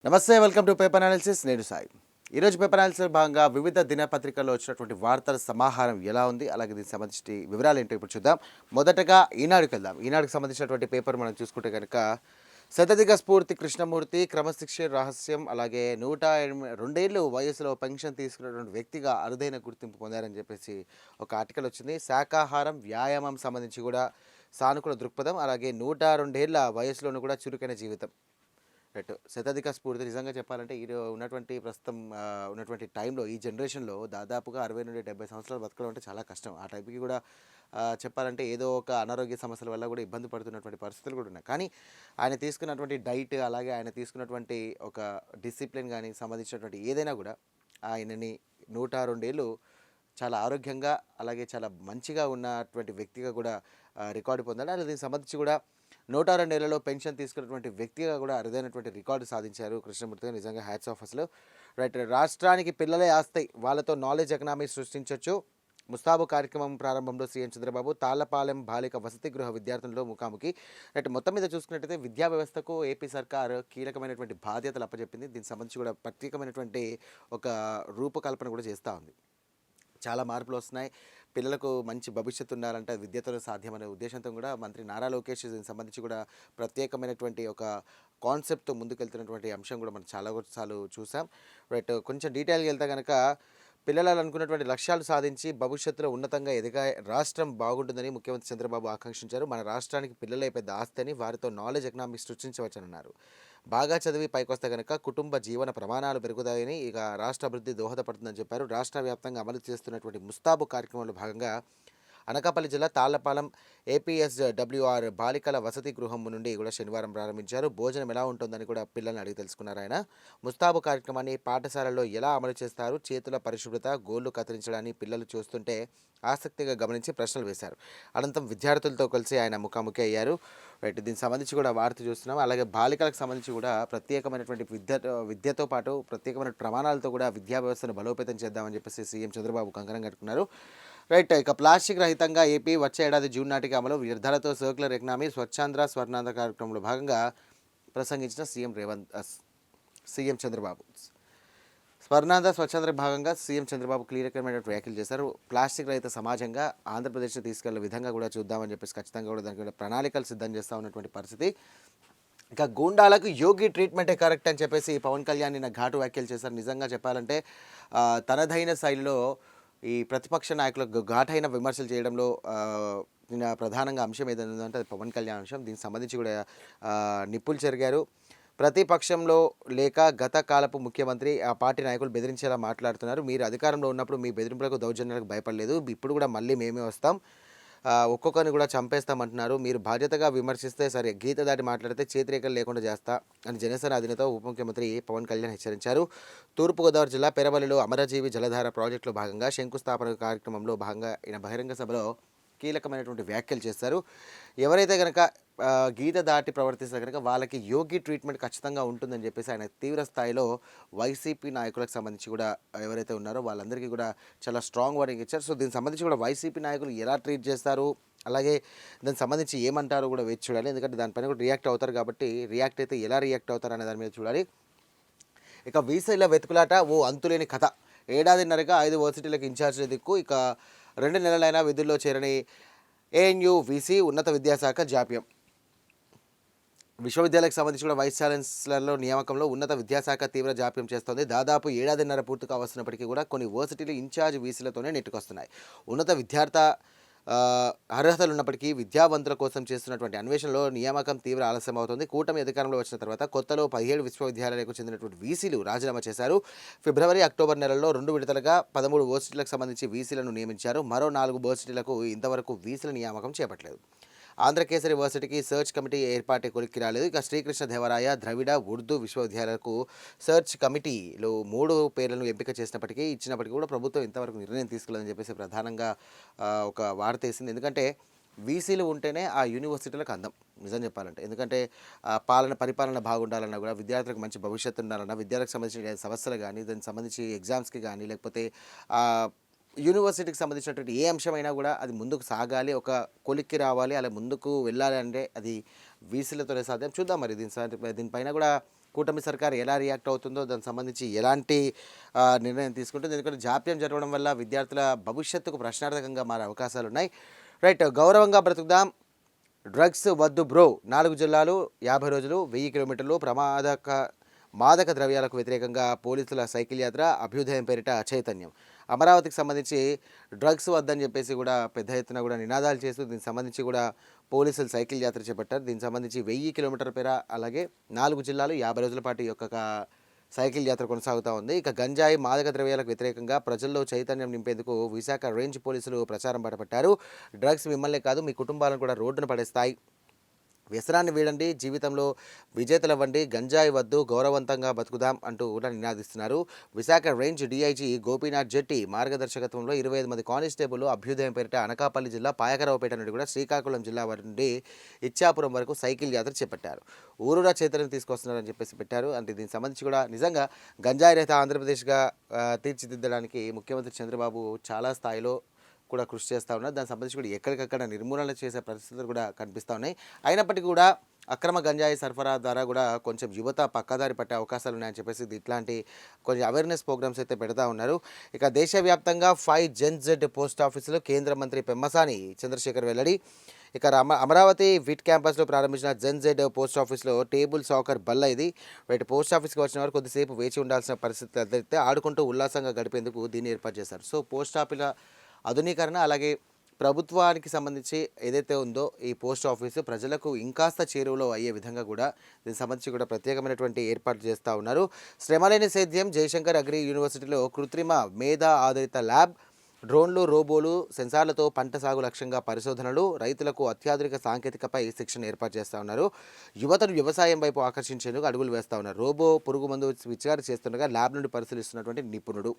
నమస్తే, welcome to paper analysis. నేను సాయి. ఈరోజు పేపర్ అనాలిసిస్ భాగంగా వివిధ దినపత్రికల్లో వచ్చినటువంటి వార్తల సమాహారం ఎలా ఉంది, అలాగే దీనికి సంబంధించి వివరాలు ఏంటో ఇప్పుడు చూద్దాం. మొదటగా ఈనాడుకి వెళ్దాం. ఈనాడుకి సంబంధించినటువంటి పేపర్ మనం చూసుకుంటే కనుక శతధిక స్ఫూర్తి కృష్ణమూర్తి క్రమశిక్షణ రహస్యం, అలాగే 102 వయసులో పెన్షన్ తీసుకున్నటువంటి వ్యక్తిగా అరుదైన గుర్తింపు పొందారని చెప్పేసి ఒక ఆర్టికల్ వచ్చింది. శాకాహారం వ్యాయామం సంబంధించి కూడా సానుకూల దృక్పథం, అలాగే 102 వయసులోనూ కూడా చురుకైన జీవితం. రైట్. శతాధిక స్ఫూర్తి నిజంగా చెప్పాలంటే ఉన్నటువంటి ప్రస్తుతం ఉన్నటువంటి టైంలో ఈ జనరేషన్లో దాదాపుగా 60 నుండి 70 సంవత్సరాలు బతకడం అంటే చాలా కష్టం. ఆ టైంకి కూడా చెప్పాలంటే ఏదో ఒక అనారోగ్య సమస్యల వల్ల కూడా ఇబ్బంది పడుతున్నటువంటి పరిస్థితులు కూడా ఉన్నాయి. కానీ ఆయన తీసుకున్నటువంటి డైట్, అలాగే ఆయన తీసుకున్నటువంటి ఒక డిసిప్లిన్ కానీ సంబంధించినటువంటి ఏదైనా కూడా ఆయనని 102 చాలా ఆరోగ్యంగా, అలాగే చాలా మంచిగా ఉన్నటువంటి వ్యక్తిగా కూడా రికార్డు పొందాడు. అలాగే దీనికి సంబంధించి కూడా 102 పెన్షన్ తీసుకున్నటువంటి వ్యక్తిగా కూడా అరుదైనటువంటి రికార్డు సాధించారు కృష్ణమూర్తి. నిజంగా హ్యాట్స్ ఆఫ్ అసలు. రైట్. రాష్ట్రానికి పిల్లలే ఆస్తాయి, వాళ్ళతో నాలెడ్జ్ ఎకనామీ సృష్టించవచ్చు. ముస్తాబు కార్యక్రమం ప్రారంభంలో సీఎం చంద్రబాబు. తాళ్లపాలెం బాలిక వసతి గృహ విద్యార్థులతో ముఖాముఖి. రైట్. మొత్తం మీద చూసుకున్నట్టయితే విద్యా వ్యవస్థకు ఏపీ సర్కార్ కీలకమైనటువంటి బాధ్యతలు అప్పచెప్పింది. దీనికి సంబంధించి కూడా ప్రత్యేకమైనటువంటి ఒక రూపకల్పన కూడా చేస్తూ ఉంది. చాలా మార్పులు వస్తున్నాయి. పిల్లలకు మంచి భవిష్యత్తు ఉండాలంటే విద్యతో సాధ్యమనే ఉద్దేశంతో కూడా మంత్రి నారా లోకేష్ దీనికి సంబంధించి కూడా ప్రత్యేకమైనటువంటి ఒక కాన్సెప్ట్తో ముందుకెళ్తున్నటువంటి అంశం కూడా మనం చాలా సార్లు చూసాం. రైట్. కొంచెం డీటెయిల్గా వెళ్తే కనుక పిల్లలు అనుకున్నటువంటి లక్ష్యాలు సాధించి భవిష్యత్తులో ఉన్నతంగా ఎదిగా రాష్ట్రం బాగుంటుందని ముఖ్యమంత్రి చంద్రబాబు ఆకాంక్షించారు. మన రాష్ట్రానికి పిల్లలే పెద్ద ఆస్తి అని, వారితో నాలెడ్జ్ ఎకనామిక్స్ సృష్టించవచ్చని అన్నారు. బాగా చదివి పైకొస్తే కనుక కుటుంబ జీవన ప్రమాణాలు పెరుగుతాయని, ఇక రాష్ట్ర అభివృద్ధి దోహదపడుతుందని చెప్పారు. రాష్ట్ర వ్యాప్తంగా అమలు చేస్తున్నటువంటి ముస్తాబు కార్యక్రమంలో భాగంగా అనకాపల్లి జిల్లా తాళ్లపాలెం ఏపీఎస్డబ్ల్యూఆర్ బాలికల వసతి గృహం నుండి కూడా శనివారం ప్రారంభించారు. భోజనం ఎలా ఉంటుందని కూడా పిల్లల్ని అడిగి తెలుసుకున్నారు ఆయన. ముస్తాబు కార్యక్రమాన్ని పాఠశాలల్లో ఎలా అమలు చేస్తారు, చేతుల పరిశుభ్రత, గోళ్లు కత్తిరించడాన్ని పిల్లలు చూస్తుంటే ఆసక్తిగా గమనించి ప్రశ్నలు వేశారు. అనంతరం విద్యార్థులతో కలిసి ఆయన ముఖాముఖి అయ్యారు. రైట్. దీనికి సంబంధించి కూడా వార్త చూస్తున్నాం. అలాగే బాలికలకు సంబంధించి కూడా ప్రత్యేకమైనటువంటి విద్యతో పాటు ప్రత్యేకమైన ప్రమాణాలతో కూడా విద్యా వ్యవస్థను బలోపేతం చేద్దామని చెప్పేసి సీఎం చంద్రబాబు కంకణం కట్టుకున్నారు. రైట్. ఇక ప్లాస్టిక్ రహితంగా ఏపీ వచ్చే ఏడాది జూన్ నాటికి అమలు, వ్యర్థాలతో సర్క్యులర్ ఎకనామీ, స్వచ్ఛాంధ్ర స్వర్ణాంధ్ర కార్యక్రమంలో భాగంగా ప్రసంగించిన సీఎం చంద్రబాబు. స్వర్ణాంధ్ర స్వచ్ఛాంధ్ర భాగంగా సీఎం చంద్రబాబు కీలకమైన వ్యాఖ్యలు చేశారు. ప్లాస్టిక్ రహిత సమాజంగా ఆంధ్రప్రదేశ్ని తీసుకెళ్లే విధంగా కూడా చూద్దామని చెప్పేసి ఖచ్చితంగా కూడా దానికి ప్రణాళికలు సిద్ధం చేస్తూ ఉన్నటువంటి పరిస్థితి. ఇక గూండాలకు యోగి ట్రీట్మెంటే కరెక్ట్ అని చెప్పేసి పవన్ కళ్యాణ్ నిన్న ఘాటు వ్యాఖ్యలు చేశారు. నిజంగా చెప్పాలంటే తనదైన శైలిలో ఈ ప్రతిపక్ష నాయకులకు ఘాటైన విమర్శలు చేయడంలో నిన్న ప్రధానంగా అంశం ఏదైనా ఉందంటే అది పవన్ కళ్యాణ్ అంశం. దీనికి సంబంధించి కూడా నిప్పులు చెరిగారు. ప్రతిపక్షంలో లేక గత కాలపు ముఖ్యమంత్రి ఆ పార్టీ నాయకులు బెదిరించేలా మాట్లాడుతున్నారు. మీరు అధికారంలో ఉన్నప్పుడు మీ బెదిరింపులకు దౌర్జన్యాలకు భయపడలేదు, ఇప్పుడు కూడా మళ్ళీ మేమే వస్తాం, ఒక్కొక్కరిని కూడా చంపేస్తామంటున్నారు. మీరు బాధ్యతగా విమర్శిస్తే సరే, గీత దాటి మాట్లాడితే చేతిరేఖలు లేకుండా చేస్తా అని జనసేన అధినేత ఉప ముఖ్యమంత్రి పవన్ కళ్యాణ్ హెచ్చరించారు. తూర్పుగోదావరి జిల్లా పెరవలిలో అమరజీవి జలధార ప్రాజెక్టులో భాగంగా శంకుస్థాపన కార్యక్రమంలో భాగంగా ఈయన బహిరంగ సభలో కీలకమైనటువంటి వ్యాఖ్యలు చేస్తారు. ఎవరైతే కనుక గీత దాటి ప్రవర్తిస్తే కనుక వాళ్ళకి యోగి ట్రీట్మెంట్ ఖచ్చితంగా ఉంటుందని చెప్పేసి ఆయన తీవ్ర స్థాయిలో వైసీపీ నాయకులకు సంబంధించి కూడా ఎవరైతే ఉన్నారో వాళ్ళందరికీ కూడా చాలా స్ట్రాంగ్ వార్నింగ్ ఇచ్చారు. సో దీనికి సంబంధించి కూడా వైసీపీ నాయకులు ఎలా ట్రీట్ చేస్తారు, అలాగే దానికి సంబంధించి ఏమంటారో కూడా వేచి చూడాలి. ఎందుకంటే దానిపైన కూడా రియాక్ట్ అవుతారు కాబట్టి రియాక్ట్ అయితే ఎలా రియాక్ట్ అవుతారు అనే దాని మీద చూడాలి. ఇక వీసీల వెతుకులాట ఓ అంతులేని కథ. ఏడాదిన్నరగా 5 వర్సిటీలకు ఇన్ఛార్జ్ దిక్కు. ఇక 2 నెలలైనా విధుల్లో చేరని ఏఎన్యూ వీసీ, ఉన్నత విద్యాశాఖ జాప్యం. విశ్వవిద్యాలయాలకు సంబంధించి కూడా వైస్ ఛాన్సలర్ల నియామకంలో ఉన్నత విద్యాశాఖ తీవ్ర జాప్యం చేస్తోంది. దాదాపు ఏడాదిన్నర పూర్తిగా వస్తున్నప్పటికీ కూడా కొన్ని యూనివర్సిటీలు ఇన్ఛార్జ్ వీసీలతోనే నెట్టుకొస్తున్నాయి. ఉన్నత విద్యార్థి అర్హతలు ఉన్నప్పటికీ విద్యావంతుల కోసం చేస్తున్నటువంటి అన్వేషణలో నియామకం తీవ్ర ఆలస్యం అవుతుంది. కూటమి అధికారంలో వచ్చిన తర్వాత కొత్తలో 17 విశ్వవిద్యాలయాలకు చెందినటువంటి వీసీలు రాజీనామా చేశారు. ఫిబ్రవరి, అక్టోబర్ నెలల్లో 2 విడతలుగా 13 యూనివర్సిటీలకు సంబంధించి వీసీలను నియమించారు. మరో 4 యూనివర్సిటీలకు ఇంతవరకు వీసీల నియామకం చేపట్టలేదు. ఆంధ్రకేసరి యూనివర్సిటీకి సెర్చ్ కమిటీ ఏర్పాటు కొలిక్కి రాలేదు. ఇక శ్రీకృష్ణ దేవరాయ, ద్రవిడ, ఉర్దూ విశ్వవిద్యాలయాలకు సెర్చ్ కమిటీలో 3 పేర్లను ఎంపిక ఇచ్చినప్పటికీ కూడా ప్రభుత్వం ఇంతవరకు నిర్ణయం తీసుకోలేదని చెప్పేసి ప్రధానంగా ఒక వార్త వేసింది. ఎందుకంటే వీసీలు ఉంటేనే ఆ యూనివర్సిటీలకు అందం నిజం చెప్పాలంటే. ఎందుకంటే పరిపాలన బాగుండాలన్నా కూడా, విద్యార్థులకు మంచి భవిష్యత్తు ఉండాలన్నా, విద్యార్థులకు సంబంధించిన సమస్యలు కానీ, దానికి సంబంధించి ఎగ్జామ్స్కి కానీ, లేకపోతే యూనివర్సిటీకి సంబంధించినటువంటి ఏ అంశమైనా కూడా అది ముందుకు సాగాలి, ఒక కొలిక్కి రావాలి, అలా ముందుకు వెళ్ళాలి అంటే అది వీసీలతోనే సాధ్యం. చూద్దాం మరి దీనిపైన కూడా కూటమి సర్కార్ ఎలా రియాక్ట్ అవుతుందో దానికి సంబంధించి ఎలాంటి నిర్ణయం తీసుకుంటుంది. ఎందుకంటే జాప్యం జరగడం వల్ల విద్యార్థుల భవిష్యత్తుకు ప్రశ్నార్థకంగా మారే అవకాశాలు ఉన్నాయి. రైట్, గౌరవంగా బ్రతుకుదాం, డ్రగ్స్ వద్దు బ్రో, 4 జిల్లాలు 50 రోజులు 1000 కిలోమీటర్లు, మాదక ద్రవ్యాలకు వ్యతిరేకంగా పోలీసుల సైకిల్ యాత్ర, అభ్యుదయం పేరిట చైతన్యం. అమరావతికి సంబంధించి డ్రగ్స్ వద్దని చెప్పేసి కూడా పెద్ద ఎత్తున కూడా నినాదాలు చేస్తూ దీనికి సంబంధించి కూడా పోలీసులు సైకిల్ యాత్ర చేపట్టారు. దీనికి సంబంధించి 1000 కిలోమీటర్ల పేర, అలాగే 4 జిల్లాలు 50 రోజుల పాటు ఈ యొక్క సైకిల్ యాత్ర కొనసాగుతూ ఉంది. ఇక గంజాయి మాదక ద్రవ్యాలకు వ్యతిరేకంగా ప్రజల్లో చైతన్యం నింపేందుకు విశాఖ రేంజ్ పోలీసులు ప్రచారం పట్టబట్టారు. డ్రగ్స్ మిమ్మల్నే కాదు మీ కుటుంబాలను కూడా రోడ్డున పడేస్తాయి, వ్యసనాన్ని వీడండి, జీవితంలో విజేతలవ్వండి, గంజాయి వద్దు, గౌరవవంతంగా బతుకుదాం అంటూ కూడా నినాదిస్తున్నారు. విశాఖ రేంజ్ డీఐజీ గోపీనాథ్ జెట్టి మార్గదర్శకత్వంలో 25 మంది కానిస్టేబుల్ అభ్యుదయం పేరిట అనకాపల్లి జిల్లా పాయకరావుపేట నుండి కూడా శ్రీకాకుళం జిల్లా నుండి ఇచ్చాపురం వరకు సైకిల్ యాత్ర చేపట్టారు. ఊరూరా చైతన్యం తీసుకొస్తున్నారని చెప్పేసి పెట్టారు. అంటే దీనికి సంబంధించి కూడా నిజంగా గంజాయి రహిత ఆంధ్రప్రదేశ్గా తీర్చిదిద్దడానికి ముఖ్యమంత్రి చంద్రబాబు చాలా స్థాయిలో కూడా కృషి చేస్తూ ఉన్నారు. దానికి సంబంధించి కూడా ఎక్కడికక్కడ నిర్మూలన చేసే పరిస్థితులు కూడా కనిపిస్తూ ఉన్నాయి. అయినప్పటికీ కూడా అక్రమ గంజాయి సరఫరా ద్వారా కూడా కొంచెం యువత పక్కదారి పట్టే అవకాశాలు ఉన్నాయని చెప్పేసి ఇట్లాంటి కొన్ని అవేర్నెస్ ప్రోగ్రామ్స్ అయితే పెడతా ఉన్నారు. ఇక దేశవ్యాప్తంగా 5 జెన్-జెడ్ పోస్ట్ ఆఫీసులు కేంద్ర మంత్రి పెమ్మసాని చంద్రశేఖర్ వెల్లడి. ఇక అమరావతి విట్ క్యాంపస్లో ప్రారంభించిన జెన్-జెడ్ పోస్ట్ ఆఫీస్లో టేబుల్ సాకర్ బల్ల ఇది. వీటి పోస్ట్ ఆఫీస్కి వచ్చిన వారు కొద్దిసేపు వేచి ఉండాల్సిన పరిస్థితి అయితే ఆడుకుంటూ ఉల్లాసంగా గడిపేందుకు దీన్ని ఏర్పాటు చేశారు. సో పోస్ట్ ఆఫీల ఆధునీకరణ, అలాగే ప్రభుత్వానికి సంబంధించి ఏదైతే ఉందో ఈ పోస్ట్ ఆఫీసు ప్రజలకు ఇంకాస్త చేరువలో అయ్యే విధంగా కూడా దీనికి సంబంధించి కూడా ప్రత్యేకమైనటువంటి ఏర్పాట్లు చేస్తూ ఉన్నారు. శ్రమలేని సేద్యం జయశంకర్ అగ్రి యూనివర్సిటీలో కృత్రిమ మేధ ఆధారిత ల్యాబ్, డ్రోన్లు, రోబోలు, సెన్సార్లతో పంట సాగు లక్ష్యంగా పరిశోధనలు, రైతులకు అత్యాధునిక సాంకేతికపై శిక్షణ ఏర్పాటు చేస్తూ ఉన్నారు. యువతను వ్యవసాయం వైపు ఆకర్షించేందుకు అడుగులు వేస్తూ ఉన్నారు. రోబో పురుగు మందు పిచికారీ చేస్తుండగా ల్యాబ్ నుండి పరిశీలిస్తున్నటువంటి నిపుణుడు.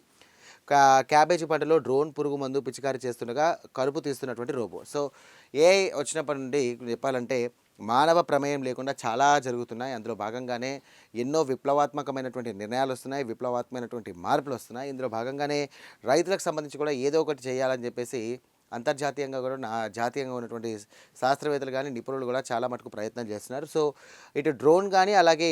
క్యాబేజీ పంటలో డ్రోన్ పురుగు మందు పిచికారీ చేస్తుండగా కలుపు తీస్తున్నటువంటి రోబో. సో ఏఐ వచ్చినప్పటి నుండి చెప్పాలంటే మానవ ప్రమేయం లేకుండా చాలా జరుగుతున్నాయి. అందులో భాగంగానే ఎన్నో విప్లవాత్మకమైనటువంటి నిర్ణయాలు వస్తున్నాయి, విప్లవాత్మకమైనటువంటి మార్పులు వస్తున్నాయి. ఇందులో భాగంగానే రైతులకు సంబంధించి కూడా ఏదో ఒకటి చేయాలని చెప్పేసి అంతర్జాతీయంగా కూడా జాతీయంగా ఉన్నటువంటి శాస్త్రవేత్తలు కానీ నిపుణులు కూడా చాలా మటుకు ప్రయత్నం చేస్తున్నారు. సో ఇటు డ్రోన్ కానీ, అలాగే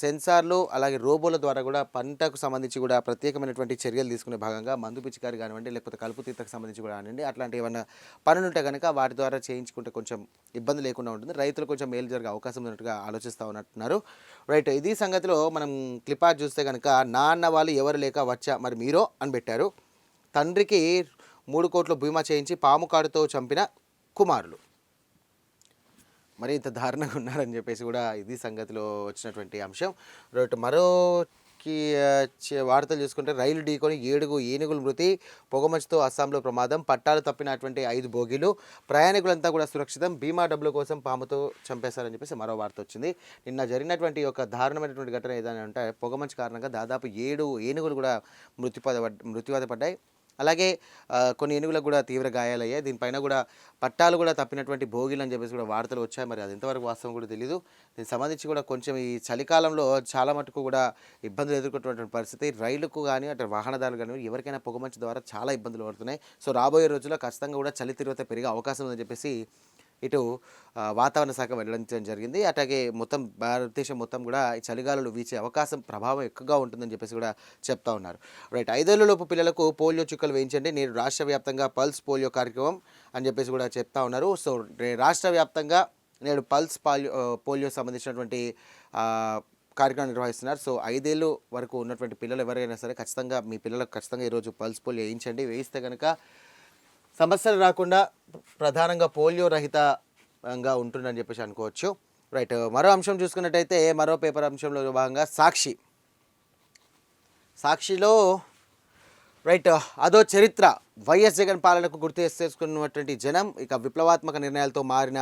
సెన్సార్లు, అలాగే రోబోల ద్వారా కూడా పంటకు సంబంధించి కూడా ప్రత్యేకమైనటువంటి చర్యలు తీసుకునే భాగంగా మందు పిచికారి కానివ్వండి, లేకపోతే కలుపు తీతకు సంబంధించి కూడా కానివ్వండి, అట్లాంటి ఏమైనా పనులు ఉంటే కనుక వాటి ద్వారా చేయించుకుంటే కొంచెం ఇబ్బంది లేకుండా ఉంటుంది, రైతులు కొంచెం మేలు జరిగే అవకాశం ఉన్నట్టుగా ఆలోచిస్తూ ఉన్నట్టున్నారు. రైట్, ఇది సంగతిలో మనం క్లిప్ ఆర్ట్ చూస్తే కనుక నాన్న వాళ్ళు ఎవరు లేక వచ్చా మరి మీరో అని పెట్టారు. తండ్రికి 3 కోట్ల బీమా చేయించి పాము కాడుతో చంపిన కుమారులు. మరి ఇంత దారుణంగా ఉన్నారని చెప్పేసి కూడా ఇది సంగతిలో వచ్చినటువంటి అంశం. మరోకి వార్తలు చూసుకుంటే రైలు ఢీకొని 7 ఏనుగులు మృతి, పొగమంచుతో అస్సాంలో ప్రమాదం, పట్టాలు తప్పినటువంటి 5 బోగీలు, ప్రయాణికులంతా కూడా సురక్షితం, బీమా డబ్బుల కోసం పాముతో చంపేశారని చెప్పేసి మరో వార్త వచ్చింది. నిన్న జరిగినటువంటి ఒక దారుణమైనటువంటి ఘటన ఏదైనా అంటే పొగమంచు కారణంగా దాదాపు 7 ఏనుగులు కూడా మృత్యువాత పడ్డాయి. అలాగే కొన్ని ఏనుగులకు కూడా తీవ్ర గాయాలయ్యాయి. దీనిపైన కూడా పట్టాలు కూడా తప్పినటువంటి భోగిలు అని చెప్పేసి కూడా వార్తలు వచ్చాయి. మరి అది ఎంతవరకు వాస్తవం కూడా తెలియదు. దీనికి సంబంధించి కూడా కొంచెం ఈ చలికాలంలో చాలా మటుకు కూడా ఇబ్బందులు ఎదుర్కొంటున్నటువంటి పరిస్థితి. రైలుకు కానీ అటు వాహనదారులు కానీ ఎవరికైనా పొగమంచు ద్వారా చాలా ఇబ్బందులు పడుతున్నాయి. సో రాబోయే రోజుల్లో ఖచ్చితంగా కూడా చలి తీవ్రత పెరిగే అవకాశం ఉందని చెప్పేసి ఇటు వాతావరణ శాఖ వెల్లడించడం జరిగింది. అట్లాగే మొత్తం భారతదేశం మొత్తం కూడా ఈ చలిగాలులు వీచే అవకాశం ప్రభావం ఎక్కువగా ఉంటుందని చెప్పేసి కూడా చెప్తా ఉన్నారు. రైట్, 5 ఏళ్లలోపు పిల్లలకు పోలియో చుక్కలు వేయించండి, నేడు రాష్ట్ర వ్యాప్తంగా పల్స్ పోలియో కార్యక్రమం అని చెప్పేసి కూడా చెప్తా ఉన్నారు. సో రాష్ట్ర వ్యాప్తంగా నేడు పల్స్ పోలియో సంబంధించినటువంటి కార్యక్రమం నిర్వహిస్తున్నారు. సో 5 ఏళ్ళు వరకు ఉన్నటువంటి పిల్లలు ఎవరైనా సరే ఖచ్చితంగా మీ పిల్లలకు ఖచ్చితంగా ఈరోజు పల్స్ పోలియో వేయించండి. వేయిస్తే కనుక సమస్యలు రాకుండా ప్రధానంగా పోలియో రహితంగా ఉంటుందని చెప్పేసి అనుకోవచ్చు. రైట్, మరో అంశం చూసుకున్నట్టయితే మరో పేపర్ అంశంలో భాగంగా సాక్షిలో రైట్ అదో చరిత్ర, వైఎస్ జగన్ పాలనకు గుర్తు చేసుకున్నటువంటి జనం, ఇక విప్లవాత్మక నిర్ణయాలతో మారిన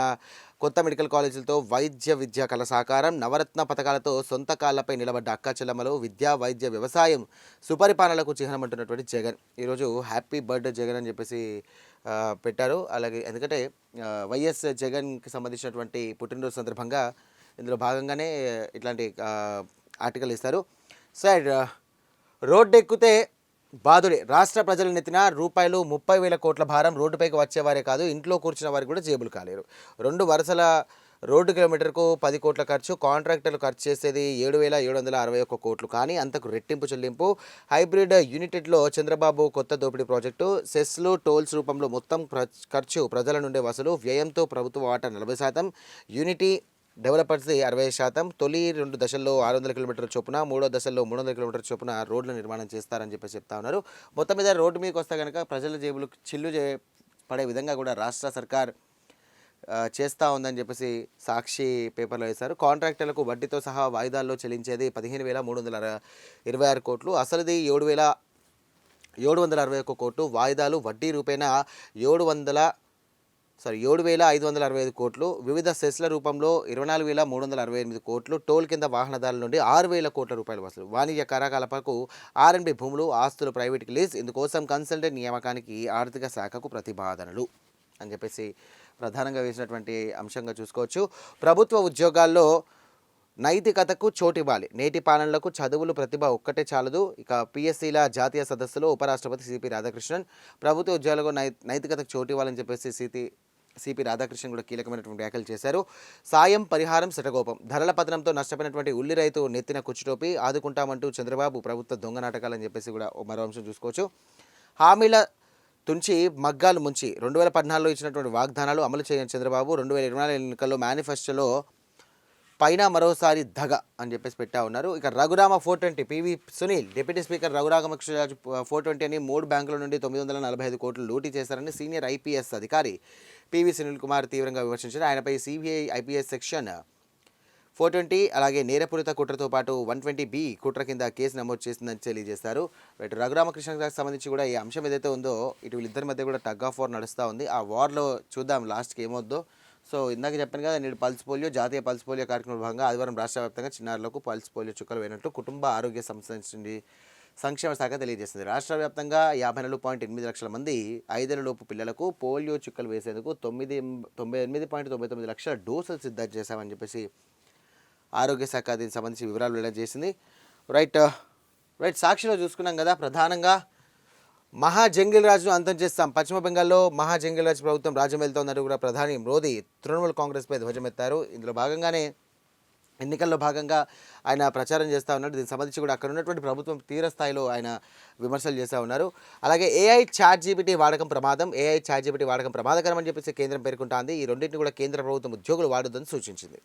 కొత్త మెడికల్ కాలేజీలతో వైద్య విద్య కళ సాకారం, నవరత్న పథకాలతో సొంత కాళ్లపై నిలబడ్డ అక్క చెల్లెమ్మలు, విద్య, వైద్య, వ్యవసాయం సుపరిపాలనకు చిహ్నమంటున్నటువంటి జగన్. ఈరోజు హ్యాపీ బర్త్డే జగన్ అని చెప్పేసి పెట్టారు. అలాగే ఎందుకంటే వైఎస్ జగన్కి సంబంధించినటువంటి పుట్టినరోజు సందర్భంగా ఇందులో భాగంగానే ఇట్లాంటి ఆర్టికల్ ఇస్తారు. సార్ రోడ్డు ఎక్కితే బాధుడే, రాష్ట్ర ప్రజల నెత్తిన రూపాయలు 30,000 కోట్ల భారం, రోడ్డుపైకి వచ్చేవారే కాదు ఇంట్లో కూర్చున్న వారికి కూడా జేబులు కాలేరు. 2 వరుసల రోడ్డు కిలోమీటర్కు 10 కోట్ల ఖర్చు, కాంట్రాక్టర్లు ఖర్చు చేసేది 7,761 కోట్లు. కానీ అంతకు రెట్టింపు చెల్లింపు. హైబ్రిడ్ యూనిటెడ్లో చంద్రబాబు కొత్త దోపిడీ ప్రాజెక్టు. సెస్లు, టోల్స్ రూపంలో మొత్తం ఖర్చు ప్రజల నుండే వసూలు. వ్యయంతో ప్రభుత్వ వాటా 40%. యూనిటీ డెవలపర్స్ది 60%. తొలి 2 దశల్లో 600 కిలోమీటర్ల చొప్పున, మూడో దశల్లో 300 కిలోమీటర్ల చొప్పున రోడ్ల నిర్మాణం చేస్తారని చెప్పి చెప్తా ఉన్నారు. మొత్తం మీద రోడ్డు మీదకి వస్తే కనుక ప్రజల జేబులు చిల్లు పడే విధంగా కూడా రాష్ట్ర సర్కార్ చేస్తూ ఉందని చెప్పేసి సాక్షి పేపర్లో వేశారు. కాంట్రాక్టర్లకు వడ్డీతో సహా వాయిదాల్లో చెల్లించేది 15,326 కోట్లు. అసలుది 7,761 కోట్లు. వాయిదాలు వడ్డీ రూపేణా 7,565 కోట్లు. వివిధ సెస్ల రూపంలో 24,368 కోట్లు. టోల్ కింద వాహనదారుల నుండి 6,000 కోట్ల రూపాయలు వసూలు. వాణిజ్య కార్యకలాపాలకు R&B భూములు, ఆస్తులు ప్రైవేట్కి లీజ్. ఇందుకోసం కన్సల్టెంట్ నియామకానికి ఆర్థిక శాఖకు ప్రతిపాదనలు అని చెప్పేసి ప్రధానంగా వేసినటువంటి అంశంగా చూసుకోవచ్చు. ప్రభుత్వ ఉద్యోగాల్లో నైతికతకు చోటివ్వాలి. నేటి పాలనలకు చదువులు, ప్రతిభ ఒక్కటే చాలదు. ఇక పిఎస్సీల జాతీయ సదస్సులో ఉపరాష్ట్రపతి సిపి రాధాకృష్ణన్ ప్రభుత్వ ఉద్యోగాలకు నైతికతకు చోటివ్వాలని చెప్పేసి సిపి రాధాకృష్ణన్ కూడా కీలకమైనటువంటి వ్యాఖ్యలు చేశారు. సాయం, పరిహారం, శటగోపం. ధరల పతనంతో నష్టపోయినటువంటి ఉల్లి రైతు నెత్తిన కుచ్చుటోపి. ఆదుకుంటామంటూ చంద్రబాబు ప్రభుత్వ దొంగ నాటకాలని చెప్పేసి కూడా మరో అంశం చూసుకోవచ్చు. హామీల తుంచి మగ్గాలు ముంచి 2014లో ఇచ్చినటువంటి వాగ్దానాలు అమలు చేయని చంద్రబాబు 2024 ఎన్నికల్లో మేనిఫెస్టోలో పైన మరోసారి దగ అని చెప్పేసి పెట్టా ఉన్నారు. ఇక Raghurama 420 PV Sunil deputy speaker Raghuramakrishnaraju 420 అని 3 బ్యాంకుల నుండి 945 కోట్లు లూటీ చేశారని సీనియర్ ఐపీఎస్ అధికారి పివి సునీల్ కుమార్ తీవ్రంగా విమర్శించారు. ఆయనపై సిబిఐ ఐపీఎస్ సెక్షన్ 420 అలాగే నేరపూరిత కుట్రతో పాటు 120B కుట్ర కింద కేసు నమోదు చేసిందని తెలియజేస్తారు. ఇటు రఘురామకృష్ణరాజుకి సంబంధించి కూడా ఈ అంశం ఏదైతే ఉందో ఇటు వీళ్ళిద్దరి మధ్య కూడా టగ్ ఆఫ్ వార్ నడుస్తూ ఉంది. ఆ వార్లో చూద్దాం లాస్ట్కి ఏమవుద్దో. సో ఇందాక చెప్పాను కదా, నేడు పల్స్ పోలియో జాతీయ పల్స్ పోలియో కార్యక్రమంలో భాగంగా ఆదివారం రాష్ట్ర వ్యాప్తంగా చిన్నారులకు పల్స్ పోలియో చుక్కలు వేయనట్లు కుటుంబ ఆరోగ్య సంక్షేమ శాఖ తెలియజేసింది. రాష్ట్ర వ్యాప్తంగా 54.8 లక్షల మంది 5 ఏళ్లలోపు పిల్లలకు పోలియో చుక్కలు వేసేందుకు 98.99 లక్షల డోసులు సిద్ధం చేశామని చెప్పేసి ఆరోగ్య శాఖ దీనికి సంబంధించి వివరాలు వెల్లడి చేసింది. రైట్ సాక్షిలో చూసుకున్నాం కదా, ప్రధానంగా మహాజంగిల్ రాజును అంతం చేస్తాం. పశ్చిమ బెంగాల్లో మహాజంగిల్ రాజు ప్రభుత్వం రాజ్యం వెళ్తోందంటూ కూడా ప్రధాని మోదీ తృణమూల్ కాంగ్రెస్పై ధ్వజమెత్తారు. ఇందులో భాగంగానే ఎన్నికల్లో భాగంగా ఆయన ప్రచారం చేస్తూ ఉన్నారు. దీనికి సంబంధించి కూడా అక్కడ ఉన్నటువంటి ప్రభుత్వం తీవ్ర స్థాయిలో ఆయన విమర్శలు చేస్తూ ఉన్నారు. అలాగే ఏఐ చాట్ జీపీటీ వాడకం ప్రమాదకరం అని చెప్పేసి కేంద్రం పేర్కొంటోంది. ఈ రెండింటిని కూడా కేంద్ర ప్రభుత్వం ఉద్యోగులు వాడొద్దని సూచించింది.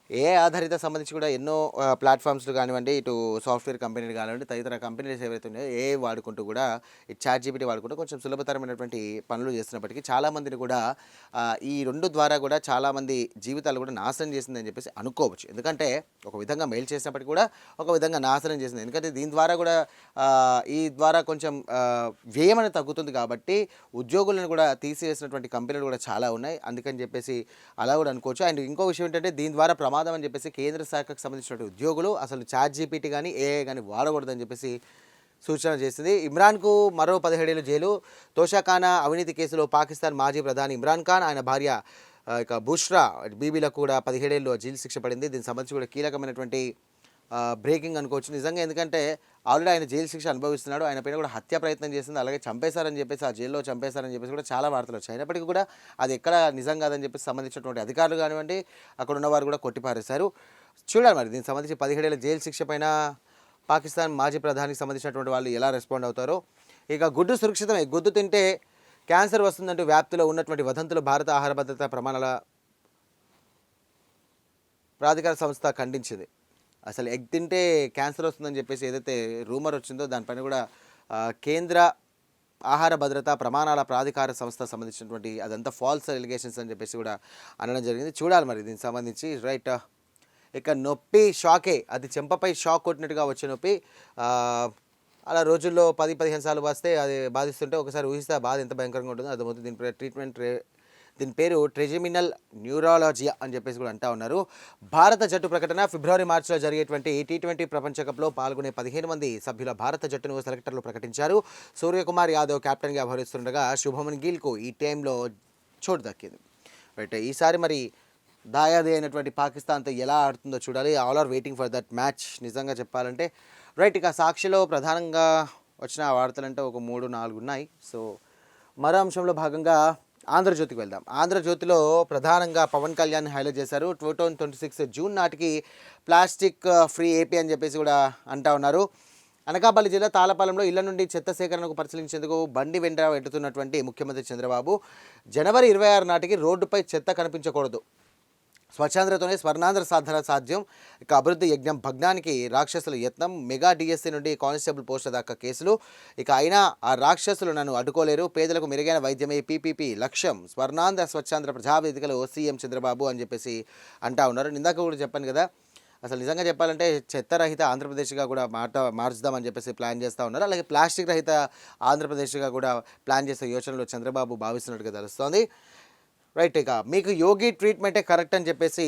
ఏఐ ఆధారిత సంబంధించి కూడా ఎన్నో ప్లాట్ఫామ్స్లు కానివ్వండి, ఇటు సాఫ్ట్వేర్ కంపెనీలు కానివ్వండి, తదితర కంపెనీలు ఏవైతే ఉన్నాయో ఏఐ వాడుకుంటూ కూడా ఈ చాట్ జీపీటీ వాడుకుంటూ కొంచెం సులభతరమైనటువంటి పనులు చేస్తున్నప్పటికీ చాలామందిని కూడా ఈ రెండు ద్వారా కూడా చాలామంది జీవితాలు కూడా నాశనం చేసిందని చెప్పేసి అనుకోవచ్చు. ఎందుకంటే ఒక విధంగా మెయిల్ చేసినప్పటికీ కూడా ఒక విధంగా నాశనం చేసింది. ఎందుకంటే దీని ద్వారా కూడా ఈ ద్వారా కొంచెం వ్యయం అనేది తగ్గుతుంది కాబట్టి ఉద్యోగులను కూడా తీసివేసినటువంటి కంపెనీలు కూడా చాలా ఉన్నాయి. అందుకని చెప్పేసి అలా కూడా అనుకోవచ్చు. అండ్ ఇంకో విషయం ఏంటంటే దీని ద్వారా ప్రమాదం అని చెప్పేసి కేంద్ర శాఖకు సంబంధించిన ఉద్యోగులు అసలు చాట్ జీపీటీ కానీ ఏఐ కానీ వాడకూడదని చెప్పేసి సూచన చేసింది. ఇమ్రాన్కు మరో 17 ఏళ్ల జైలు. తోషాఖానా అవినీతి కేసులో పాకిస్తాన్ మాజీ ప్రధాని ఇమ్రాన్ ఖాన్, ఆయన భార్య ఇక బుష్రా బీబీలకు కూడా 17 ఏళ్ళు జైలు శిక్ష పడింది. దీనికి సంబంధించి కూడా కీలకమైనటువంటి బ్రేకింగ్ అనుకోవచ్చు నిజంగా. ఎందుకంటే ఆల్రెడీ ఆయన జైలు శిక్ష అనుభవిస్తున్నాడు. ఆయన పైన కూడా హత్య ప్రయత్నం చేసింది, అలాగే చంపేశారని చెప్పేసి ఆ జైల్లో చంపేశారని చెప్పేసి కూడా చాలా వార్తలు వచ్చాయి. అయినప్పటికీ కూడా అది ఎక్కడ నిజం కాదని చెప్పేసి సంబంధించినటువంటి అధికారులు కానివ్వండి అక్కడ ఉన్నవారు కూడా కొట్టిపారేశారు. చూడాలి మరి దీనికి సంబంధించి 17 ఏళ్ల జైలు శిక్ష పైన పాకిస్తాన్ మాజీ ప్రధానికి సంబంధించినటువంటి వాళ్ళు ఎలా రెస్పాండ్ అవుతారో. ఇక గుడ్డు సురక్షితమే, గుడ్డు తింటే క్యాన్సర్ వస్తుందంటూ వ్యాప్తిలో ఉన్నటువంటి వదంతులు భారత ఆహార భద్రతా ప్రమాణాల ప్రాధికార సంస్థ ఖండించింది. అసలు ఎగ్ తింటే క్యాన్సర్ వస్తుందని చెప్పేసి ఏదైతే రూమర్ వచ్చిందో దానిపైన కూడా కేంద్ర ఆహార భద్రతా ప్రమాణాల ప్రాధికార సంస్థ సంబంధించినటువంటి అదంతా ఫాల్స్ ఎలిగేషన్స్ అని చెప్పేసి కూడా అనడం జరిగింది. చూడాలి మరి దీనికి సంబంధించి. రైట్ ఇక నొప్పి షాకే, అది చెంపపై షాక్ కొట్టినట్టుగా వచ్చే నొప్పి. అలా రోజుల్లో 10-15 సార్లు వస్తే అది బాధిస్తుంటే ఒకసారి ఊహిస్తే ఆ బాధ ఎంత భయంకరంగా ఉంటుందో అర్థమవుతుంది. దీని పేరు ట్రెజిమినల్ న్యూరాలజియా అని చెప్పేసి కూడా అంటా ఉన్నారు. భారత జట్టు ప్రకటన. ఫిబ్రవరి-మార్చిలో జరిగేటువంటి T20 ప్రపంచ కప్లో పాల్గొనే 15 మంది సభ్యుల భారత జట్టును సెలెక్టర్లు ప్రకటించారు. సూర్యకుమార్ యాదవ్ కెప్టెన్గా వ్యవహరిస్తుండగా శుభమన్ గిల్కు ఈ టీంలో చోటు దక్కింది. రైట్ ఈసారి మరి దాయాది అయినటువంటి పాకిస్తాన్తో ఎలా ఆడుతుందో చూడాలి. All are waiting for that match నిజంగా చెప్పాలంటే. రైట్ ఇక సాక్షిలో ప్రధానంగా వచ్చిన వార్తలంటే ఒక 3-4 ఉన్నాయి. సో మరో అంశంలో భాగంగా ఆంధ్రజ్యోతికి వెళ్దాం. ఆంధ్రజ్యోతిలో ప్రధానంగా పవన్ కళ్యాణ్ హైలైట్ చేశారు. 2026 జూన్ నాటికి ప్లాస్టిక్ ఫ్రీ ఏపీ అని చెప్పేసి కూడా అంటా ఉన్నారు. అనకాపల్లి జిల్లా తాళపాలెంలో ఇళ్ల నుండి చెత్త సేకరణకు పరిశీలించేందుకు బండి వెంట వెళ్తున్నటువంటి ముఖ్యమంత్రి చంద్రబాబు జనవరి 26 నాటికి రోడ్డుపై చెత్త కనిపించకూడదు, స్వచ్ఛాంధ్రతోనే స్వర్ణాంధ్ర సాధన సాధ్యం, ఇక అభివృద్ధి యజ్ఞం భగ్నానికి రాక్షసుల యత్నం, మెగా డిఎస్సీ నుండి కానిస్టేబుల్ పోస్టుల దాకా కేసులు, ఇక అయినా ఆ రాక్షసులు నన్ను అడ్డుకోలేరు, పేదలకు మెరుగైన వైద్యమే పీపీపీ లక్ష్యం, స్వర్ణాంధ్ర స్వచ్ఛాంధ్ర ప్రజావేదికలో సీఎం చంద్రబాబు అని చెప్పేసి అంటా ఉన్నారు. ఇందాక కూడా చెప్పాను కదా, అసలు నిజంగా చెప్పాలంటే చెత్త రహిత ఆంధ్రప్రదేశ్గా కూడా మార్చుదామని చెప్పేసి ప్లాన్ చేస్తూ ఉన్నారు. అలాగే ప్లాస్టిక్ రహిత ఆంధ్రప్రదేశ్గా కూడా ప్లాన్ చేసే యోచనలో చంద్రబాబు భావిస్తున్నట్టుగా తెలుస్తోంది. రైట్, ఇక మీకు యోగి ట్రీట్మెంటే కరెక్ట్ అని చెప్పేసి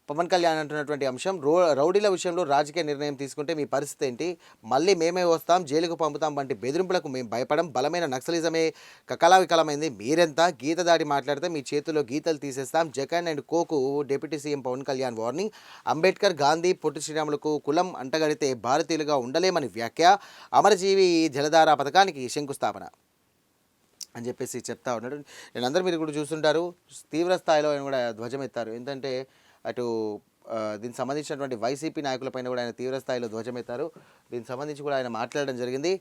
పవన్ కళ్యాణ్ అంటున్నటువంటి అంశం. రౌడీల విషయంలో రాజకీయ నిర్ణయం తీసుకుంటే మీ పరిస్థితి ఏంటి, మళ్ళీ మేమే వస్తాం, జైలుకు పంపుతాం వంటి బెదిరింపులకు మేము భయపడం, బలమైన నక్సలిజమే కకలావికలమైంది, మీరెంత గీత దాడి మాట్లాడితే మీ చేతుల్లో గీతలు తీసేస్తాం, జగన్ అండ్ కోకు deputy CM Pawan Kalyan warning, Ambedkar Gandhi పొట్టి శ్రీరాములకు కులం అంటగడితే భారతీయులుగా ఉండలేమని వ్యాఖ్య, అమరజీవి జలధార పథకానికి శంకుస్థాపన అని చెప్పేసి చెప్తా ఉన్నాడు. నేను అందరూ మీరు కూడా చూస్తుంటారు, తీవ్ర స్థాయిలో ఆయన కూడా ధ్వజం ఎత్తారు. ఏంటంటే అటు దీనికి సంబంధించినటువంటి వైసీపీ నాయకులపైన కూడా ఆయన తీవ్ర స్థాయిలో ధ్వజమెత్తారు. దీనికి సంబంధించి కూడా ఆయన మాట్లాడడం జరిగింది.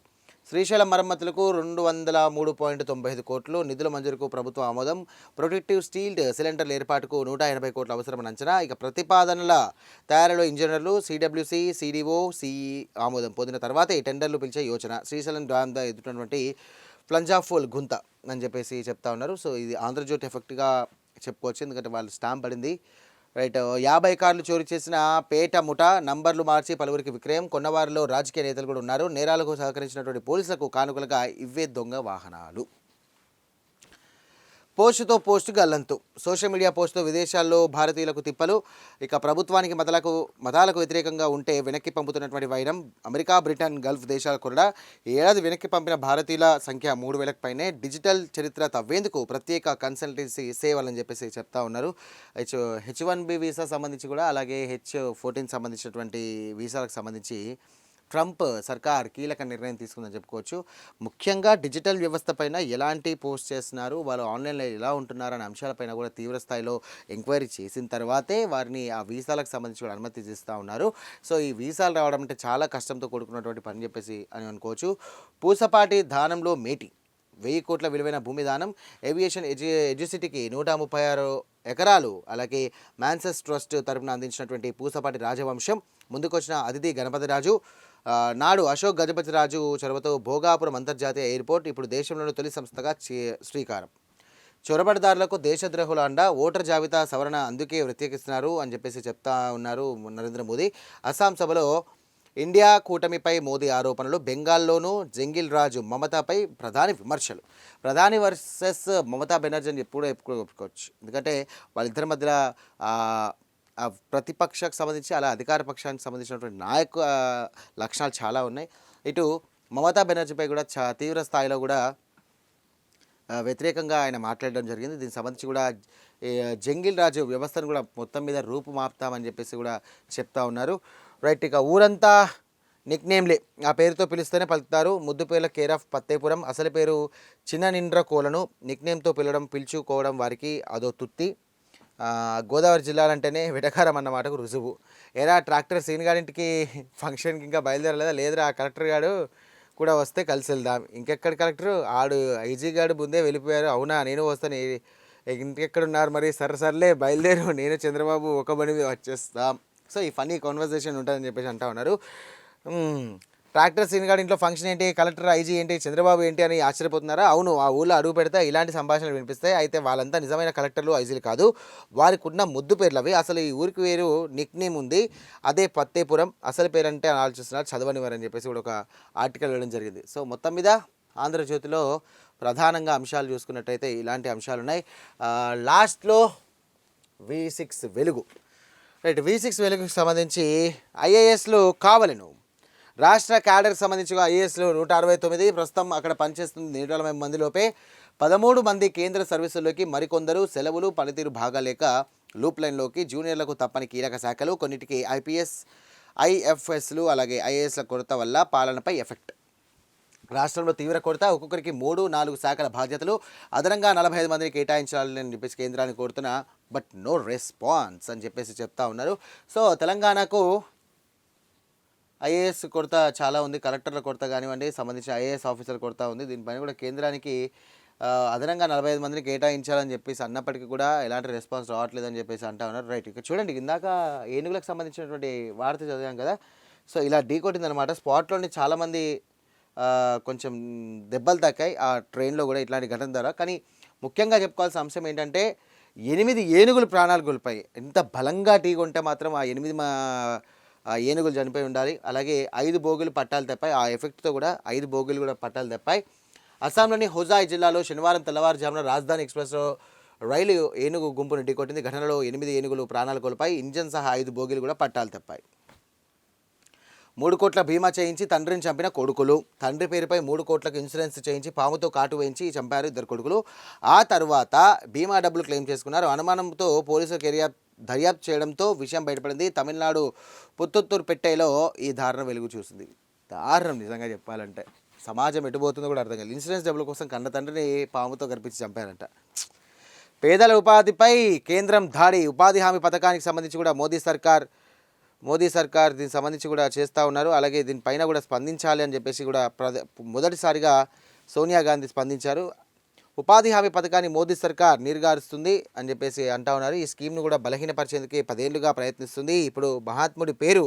శ్రీశైలం మరమ్మతులకు 203.95 కోట్లు, నిధుల మంజూరుకు ప్రభుత్వం ఆమోదం, ప్రొటెక్టివ్ స్టీల్ సిలిండర్ల ఏర్పాటుకు 180 కోట్ల అవసరమని అంచనా, ఇక ప్రతిపాదనల తయారీలో ఇంజనీర్లు సిడబ్ల్యూసి సిడిఓ సిఈ ఆమోదం పొందిన తర్వాతే ఈ టెండర్లు పిలిచే యోచన, శ్రీశైలం డ్యామ్ ఎదుటినటువంటి ప్లంజాఫోల్ గుంత అని చెప్పేసి చెప్తా ఉన్నారు. సో ఇది ఆంధ్రజ్యోతి ఎఫెక్ట్గా చెప్పుకోవచ్చు, ఎందుకంటే వాళ్ళు స్టాంప్ పడింది. రైట్, 50 కార్లు చోరీ చేసిన పేట ముఠ, నంబర్లు మార్చి పలువురికి విక్రయం, కొన్నవారిలో రాజకీయ నేతలు కూడా ఉన్నారు, నేరాలకు సహకరించినటువంటి పోలీసులకు కానుకలుగా ఇవ్వే దొంగ వాహనాలు. పోస్టుతో పోస్టు గల్లంతు, సోషల్ మీడియా పోస్టుతో విదేశాల్లో భారతీయులకు తిప్పలు, ఇక ప్రభుత్వానికి మతాలకు వ్యతిరేకంగా ఉంటే వెనక్కి పంపుతున్నటువంటి వైరం, అమెరికా బ్రిటన్ గల్ఫ్ దేశాలు కూడా ఏడాది వెనక్కి పంపిన భారతీయుల సంఖ్య 3,000కు పైనే, డిజిటల్ చరిత్ర తవ్వేందుకు ప్రత్యేక కన్సల్టెన్సీ సేవలని చెప్పేసి చెప్తా ఉన్నారు. H1B వీసా సంబంధించి కూడా, అలాగే H14 సంబంధించినటువంటి వీసాలకు సంబంధించి ట్రంప్ సర్కార్ కీలక నిర్ణయం తీసుకుందని చెప్పుకోవచ్చు. ముఖ్యంగా డిజిటల్ వ్యవస్థ పైన ఎలాంటి పోస్ట్ చేస్తున్నారు, వాళ్ళు ఆన్లైన్లో ఎలా ఉంటున్నారు అనే అంశాలపైన కూడా తీవ్ర స్థాయిలో ఎంక్వైరీ చేసిన తర్వాతే వారిని ఆ వీసాలకు సంబంధించి కూడా అనుమతి ఇస్తూ ఉన్నారు. సో ఈ వీసాలు రావడం అంటే చాలా కష్టంతో కూడుకున్నటువంటి పని చెప్పేసి అని అనుకోవచ్చు. పూసపాటి దానంలో మేటి, 1000 కోట్ల విలువైన భూమి దానం, ఏవియేషన్ ఎడ్యుసిటీకి 136 ఎకరాలు, అలాగే మ్యాన్సెస్ ట్రస్ట్ తరపున అందించినటువంటి పూసపాటి రాజవంశం, ముందుకొచ్చిన అతిథి గణపతిరాజు, నాడు అశోక్ గజపతిరాజు చొరవతో భోగాపురం అంతర్జాతీయ ఎయిర్పోర్ట్ ఇప్పుడు దేశంలోని తొలి సంస్థగా శ్రీకారం, చొరబడిదారులకు దేశద్రోహుల అండ, ఓటర్ జాబితా సవరణ అందుకే వ్యతిరేకిస్తున్నారు అని చెప్పేసి చెప్తా ఉన్నారు నరేంద్ర మోదీ. అస్సాం సభలో ఇండియా కూటమిపై మోదీ ఆరోపణలు, బెంగాల్లోనూ జంగిల్ రాజు మమతాపై ప్రధాని విమర్శలు, ప్రధాని వర్సెస్ మమతా బెనర్జీ అని ఎప్పుడూ చెప్పుకోవచ్చు, ఎందుకంటే వాళ్ళిద్దరి మధ్య ప్రతిపక్షకు సంబంధించి అలా అధికార పక్షానికి సంబంధించినటువంటి నాయక లక్షణాలు చాలా ఉన్నాయి. ఇటు మమతా బెనర్జీపై కూడా తీవ్ర స్థాయిలో కూడా వ్యతిరేకంగా ఆయన మాట్లాడడం జరిగింది. దీనికి సంబంధించి కూడా జంగిల్ రాజు వ్యవస్థను కూడా మొత్తం మీద రూపు మాపుతామని చెప్పేసి కూడా చెప్తా ఉన్నారు. రైట్, ఇక ఊరంతా నిక్నేమ్లే, ఆ పేరుతో పిలుస్తూనే పలుకుతారు, ముద్దు పేర్ల కేర్ ఆఫ్ పత్తేపురం, అసలు పేరు చిన్న నిండ్ర కోలను నిక్నేమ్తో పిలుచుకోవడం వారికి అదో తుత్తి, గోదావరి జిల్లాలంటేనే వెటకారం అన్న మాటకు రుజువు, ఏరా ట్రాక్టర్ సీన్ గారింటికి ఫంక్షన్కి ఇంకా బయలుదేరలేదా, లేదురా కలెక్టర్ గారు కూడా వస్తే కలిసి వెళ్దాం, ఇంకెక్కడ కలెక్టర్ ఆడు ఐజీ గారు ముందే వెళ్ళిపోయారు, అవునా నేను వస్తాను, ఇంకెక్కడున్నారు మరి, సర్లే బయలుదేరు, నేను చంద్రబాబు ఒక బండి మీద వచ్చేస్తాం. సో ఈ ఫన్నీ కాన్వర్జేషన్ ఉంటుందని చెప్పేసి అంటా ఉన్నారు. ట్రాక్టర్ సీన్ గారి ఇంట్లో ఫంక్షన్ ఏంటి, కలెక్టర్ ఐజీ ఏంటి, చంద్రబాబు ఏంటి అని ఆశ్చర్యపోతున్నారా? అవును, ఆ ఊళ్ళో అడుగు పెడితే ఇలాంటి సంభాషణలు వినిపిస్తాయి. అయితే వాళ్ళంతా నిజమైన కలెక్టర్లు ఐజీలు కాదు, వారికి ఉన్న ముద్దు పేర్లు అవి. అసలు ఈ ఊరికి వేరు నిక్ నేమ్ ఉంది, అదే పత్తేపురం, అసలు పేరంటే అని ఆలోచిస్తున్నారు, చదవనివారని చెప్పేసి కూడా ఒక ఆర్టికల్ వేయడం జరిగింది. సో మొత్తం మీద ఆంధ్రజ్యోతిలో ప్రధానంగా అంశాలు చూసుకున్నట్టయితే ఇలాంటి అంశాలు ఉన్నాయి. లాస్ట్లో V6 వెలుగు. రైట్, V6 వెలుగుకి సంబంధించి ఐఏఎస్లు కావాలను రాష్ట్ర క్యాడర్కి సంబంధించి ఐఏఎస్లు 169, ప్రస్తుతం అక్కడ పనిచేస్తుంది 120 మందిలోపే 13 మంది కేంద్ర సర్వీసుల్లోకి, మరికొందరు సెలవులు పనితీరు బాగాలేక లూప్ లైన్లోకి, జూనియర్లకు తప్పని కీలక శాఖలు, కొన్నిటికి ఐపీఎస్ ఐఎఫ్ఎస్లు అలాగే ఐఏఎస్ల కొరత వల్ల పాలనపై ఎఫెక్ట్. రాష్ట్రంలో తీవ్ర కొరత, ఒక్కొక్కరికి 3-4 శాఖల బాధ్యతలు, అదనంగా 45 మందిని కేటాయించాలని చెప్పేసి కేంద్రాన్ని కోరుతున్నా, బట్ నో రెస్పాన్స్ అని చెప్పేసి చెప్తా ఉన్నారు. సో తెలంగాణకు ఐఏఎస్ కొరత చాలా ఉంది, కలెక్టర్ల కొరత కానివ్వండి, సంబంధించిన ఐఏఎస్ ఆఫీసర్ల కొరత ఉంది. దీనిపైన కూడా కేంద్రానికి అదనంగా 45 మందిని కేటాయించాలని చెప్పేసి అన్నప్పటికీ కూడా ఎలాంటి రెస్పాన్స్ రావట్లేదని చెప్పేసి అంటా ఉన్నారు. రైట్, ఇక్కడ చూడండి, ఇందాక ఏనుగులకు సంబంధించినటువంటి వార్త చదివాం కదా. సో ఇలా ఢీ కొట్టిందనమాట. స్పాట్లోని చాలామంది కొంచెం దెబ్బలు తాకాయి ఆ ట్రైన్లో కూడా ఇట్లాంటి ఘటన ద్వారా. కానీ ముఖ్యంగా చెప్పుకోవాల్సిన అంశం ఏంటంటే 8 ఏనుగులు ప్రాణాలు కోల్పోయాయి. ఎంత బలంగా ఢీ కొంటే మాత్రం ఆ 8 ఏనుగులు చనిపోయి ఉండాలి. అలాగే 5 బోగీలు పట్టాలు తప్పాయి. ఆ ఎఫెక్ట్తో కూడా 5 బోగీలు కూడా పట్టాలు తప్పాయి. అస్సాంలోని హోజాయ్ జిల్లాలో శనివారం తెల్లవారుజామున రాజధాని ఎక్స్ప్రెస్లో రైలు ఏనుగు గుంపును ఢీకొట్టింది. ఘటనలో 8 ఏనుగులు ప్రాణాలు కోల్పోయి, ఇంజన్ సహా 5 బోగీలు కూడా పట్టాలు తప్పాయి. 3 కోట్ల బీమా చేయించి తండ్రిని చంపిన కొడుకులు. తండ్రి పేరుపై 3 కోట్లకు ఇన్సూరెన్స్ చేయించి పాముతో కాటు వేయించి చంపారు 2 కొడుకులు. ఆ తర్వాత బీమా డబ్బులు క్లెయిమ్ చేసుకున్నారు. అనుమానంతో పోలీసులు దర్యాప్తు చేయడంతో విషయం బయటపడింది. తమిళనాడు పుత్తూరుపేటలో ఈ దారుణం వెలుగు చూసింది. దారుణం నిజంగా చెప్పాలంటే. సమాజం ఎటుపోతుందో కూడా అర్థం కాదు. ఇన్సూరెన్స్ డబ్బుల కోసం కన్న తండ్రిని పాముతో కనిపించి చంపారంట. పేదల ఉపాధిపై కేంద్రం దాడి. ఉపాధి హామీ పథకానికి సంబంధించి కూడా మోదీ సర్కార్ దీనికి సంబంధించి కూడా చేస్తూ ఉన్నారు. అలాగే దీనిపైన కూడా స్పందించాలి అని చెప్పేసి కూడా మొదటిసారిగా సోనియా గాంధీ స్పందించారు. ఉపాధి హామీ పథకాన్ని మోదీ సర్కార్ నీరుగారుస్తుంది అని చెప్పేసి అంటా ఉన్నారు. ఈ స్కీమ్ను కూడా బలహీనపరిచేందుకు 10 ఏళ్లుగా ప్రయత్నిస్తుంది. ఇప్పుడు మహాత్ముడి పేరు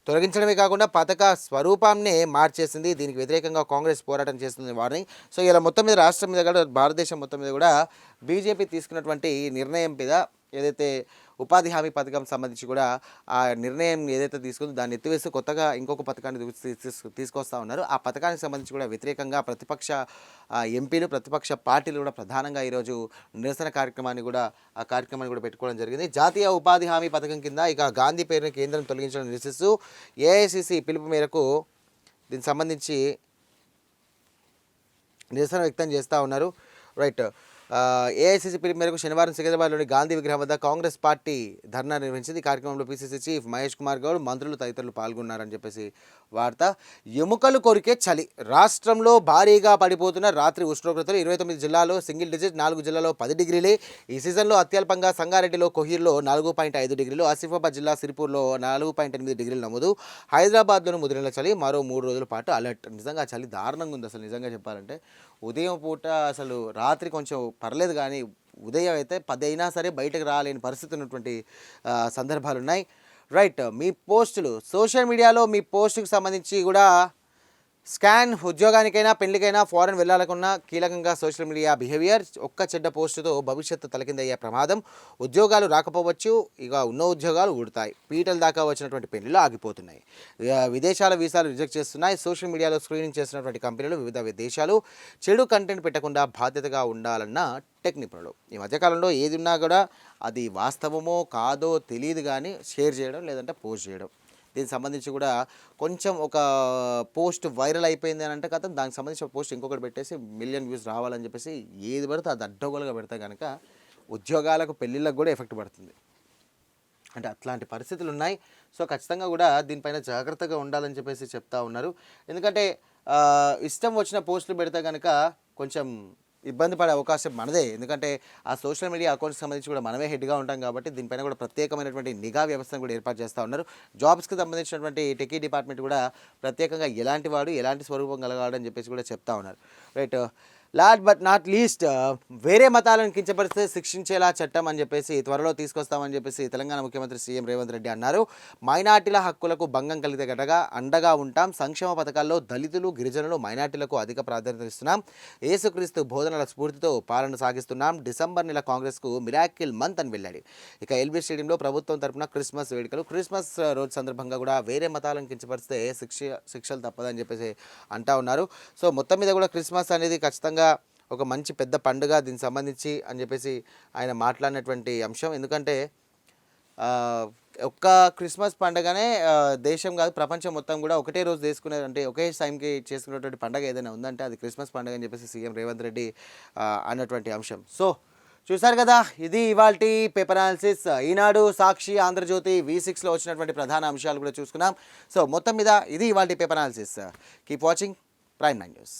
తొలగించడమే కాకుండా పథక స్వరూపాన్నే మార్చేసింది. దీనికి వ్యతిరేకంగా కాంగ్రెస్ పోరాటం చేస్తుంది వారిని. సో ఇలా మొత్తం మీద రాష్ట్రం మీద కూడా, భారతదేశం మొత్తం మీద కూడా బీజేపీ తీసుకున్నటువంటి నిర్ణయం మీద, ఏదైతే ఉపాధి హామీ పథకం సంబంధించి కూడా ఆ నిర్ణయం ఏదైతే తీసుకుందో దాన్ని ఎత్తివేసి కొత్తగా ఇంకొక పథకాన్ని తీసుకొస్తా ఉన్నారు. ఆ పథకానికి సంబంధించి కూడా వ్యతిరేకంగా ప్రతిపక్ష ఎంపీలు, ప్రతిపక్ష పార్టీలు కూడా ప్రధానంగా ఈరోజు నిరసన కార్యక్రమాన్ని కూడా పెట్టుకోవడం జరిగింది. జాతీయ ఉపాధి హామీ పథకం కింద ఇక గాంధీ పేరుని కేంద్రం తొలగించడం నిరసిస్తూ ఏఐసిసి పిలుపు మేరకు దీనికి సంబంధించి నిరసన వ్యక్తం చేస్తూ ఉన్నారు. రైట్, ఏఐసిసి పిలుపు మేరకు శనివారం సికింద్రాబాద్లోని గాంధీ విగ్రహం వద్ద కాంగ్రెస్ పార్టీ ధర్నా నిర్వహించింది. ఈ కార్యక్రమంలో పిసిసి చీఫ్ మహేష్ కుమార్ గౌడ్, మంత్రులు తదితరులు పాల్గొన్నారని చెప్పేసి వార్త. ఎముకలు కొరికే చలి. రాష్ట్రంలో భారీగా పడిపోతున్న రాత్రి ఉష్ణోగ్రతలు. 29 జిల్లాల్లో సింగిల్ డిజిట్, 4 జిల్లాలో 10 డిగ్రీలే. ఈ సీజన్లో అత్యల్పంగా సంగారెడ్డిలో కోహీర్లో 4.5 డిగ్రీలు, ఆసిఫాబాద్ జిల్లా సిరిపూర్లో 4.8 డిగ్రీలు నమోదు. హైదరాబాద్లోని ముదిరిన చలి. మరో 3 రోజుల పాటు అలర్ట్. నిజంగా చలి దారుణంగా ఉంది అసలు. నిజంగా చెప్పాలంటే ఉదయం పూట అసలు, రాత్రి కొంచెం పర్లేదు కానీ ఉదయం అయితే 10 అయినా సరే బయటకు రాలేని పరిస్థితి ఉన్నటువంటి సందర్భాలు ఉన్నాయి. రైట్, మీ పోస్టులు సోషల్ మీడియాలో మీ పోస్టుకు సంబంధించి కూడా స్కాన్. ఉద్యోగానికైనా పెళ్లికైనా ఫారెన్ వెళ్ళాలకున్నా కీలకంగా సోషల్ మీడియా బిహేవియర్. ఒక్క చెడ్డ పోస్టుతో భవిష్యత్తు తలకిందయ్యే ప్రమాదం. ఉద్యోగాలు రాకపోవచ్చు, ఇక ఉన్న ఉద్యోగాలు ఊడతాయి. పీటల దాకా వచ్చినటువంటి పెళ్లిలు ఆగిపోతున్నాయి. విదేశాల వీసాలు రిజెక్ట్ చేస్తున్నాయి. సోషల్ మీడియాలో స్క్రీనింగ్ చేసినటువంటి కంపెనీలు వివిధ దేశాలు చెడు కంటెంట్ పెట్టకుండా బాధ్యతగా ఉండాలన్న టెక్ నిపుణులు. ఈ మధ్యకాలంలో ఏది ఉన్నా కూడా అది వాస్తవమో కాదో తెలియదు కానీ షేర్ చేయడం, లేదంటే పోస్ట్ చేయడం. దీనికి సంబంధించి కూడా కొంచెం ఒక పోస్ట్ వైరల్ అయిపోయింది అని అంటే కదా, దానికి సంబంధించిన పోస్ట్ ఇంకొకటి పెట్టేసి మిలియన్ వ్యూస్ రావాలని చెప్పేసి ఏది పడితే అది అడ్డగోలుగా పెడితే కనుక ఉద్యోగాలకు, పెళ్ళిళ్ళకు కూడా ఎఫెక్ట్ పడుతుంది. అంటే అట్లాంటి పరిస్థితులు ఉన్నాయి. సో ఖచ్చితంగా కూడా దీనిపైన జాగ్రత్తగా ఉండాలని చెప్పేసి చెప్తా ఉన్నారు. ఎందుకంటే ఇష్టం వచ్చిన పోస్టులు పెడితే కనుక కొంచెం ఇబ్బంది పడే అవకాశం మనదే. ఎందుకంటే ఆ సోషల్ మీడియా అకౌంట్స్కి సంబంధించి కూడా మనమే హెడ్గా ఉంటాం కాబట్టి దీనిపైన కూడా ప్రత్యేకమైనటువంటి నిఘా వ్యవస్థను కూడా ఏర్పాటు చేస్తూ ఉన్నారు. జాబ్స్కి సంబంధించినటువంటి టెకీ డిపార్ట్మెంట్ కూడా ప్రత్యేకంగా ఎలాంటి వాడు, ఎలాంటి స్వరూపం కలగాడు అని చెప్పేసి కూడా చెప్తా ఉన్నారు. Right, last but not least, వేరే మతాలను కించపరిస్తే శిక్షించేలా చట్టం అని చెప్పేసి త్వరలో తీసుకొస్తామని చెప్పేసి తెలంగాణ ముఖ్యమంత్రి సీఎం రేవంత్ రెడ్డి అన్నారు. మైనార్టీల హక్కులకు భంగం కలిగేటగా అండగా ఉంటాం. సంక్షేమ పథకాల్లో దళితులు, గిరిజనులు, మైనార్టీలకు అధిక ప్రాధాన్యత ఇస్తున్నాం. యేసుక్రీస్తు బోధనల స్ఫూర్తితో పాలన సాగిస్తున్నాం. డిసెంబర్ నెల కాంగ్రెస్కు మిరాకిల్ మంత్ అని వెళ్ళాడు. ఇక ఎల్బీ స్టేడియంలో ప్రభుత్వం తరపున క్రిస్మస్ వేడుకలు. క్రిస్మస్ రోజు సందర్భంగా కూడా వేరే మతాలను కించపరిస్తే శిక్షలు తప్పదని చెప్పేసి అంటా ఉన్నారు. సో మొత్తం మీద కూడా క్రిస్మస్ అనేది ఖచ్చితంగా ఒక మంచి పెద్ద పండుగ దీనికి సంబంధించి అని చెప్పేసి ఆయన మాట్లాడినటువంటి అంశం. ఎందుకంటే ఒక్క క్రిస్మస్ పండుగనే దేశం కాదు ప్రపంచం మొత్తం కూడా ఒకటే రోజు చేసుకునే, అంటే ఒకే టైంకి చేసుకునేటువంటి పండుగ ఏదైనా ఉందంటే అది క్రిస్మస్ పండుగ అని చెప్పేసి సీఎం రేవంత్ రెడ్డి అన్నటువంటి అంశం. సో చూసారు కదా, ఇది ఇవాల్టి పేపర్ అనాలిసిస్. ఈనాడు, సాక్షి, ఆంధ్రజ్యోతి, V6లో వచ్చినటువంటి ప్రధాన అంశాలు కూడా చూసుకున్నాం. సో మొత్తం మీద ఇది ఇవాల్టి paper analysis. Keep watching prime 9 news.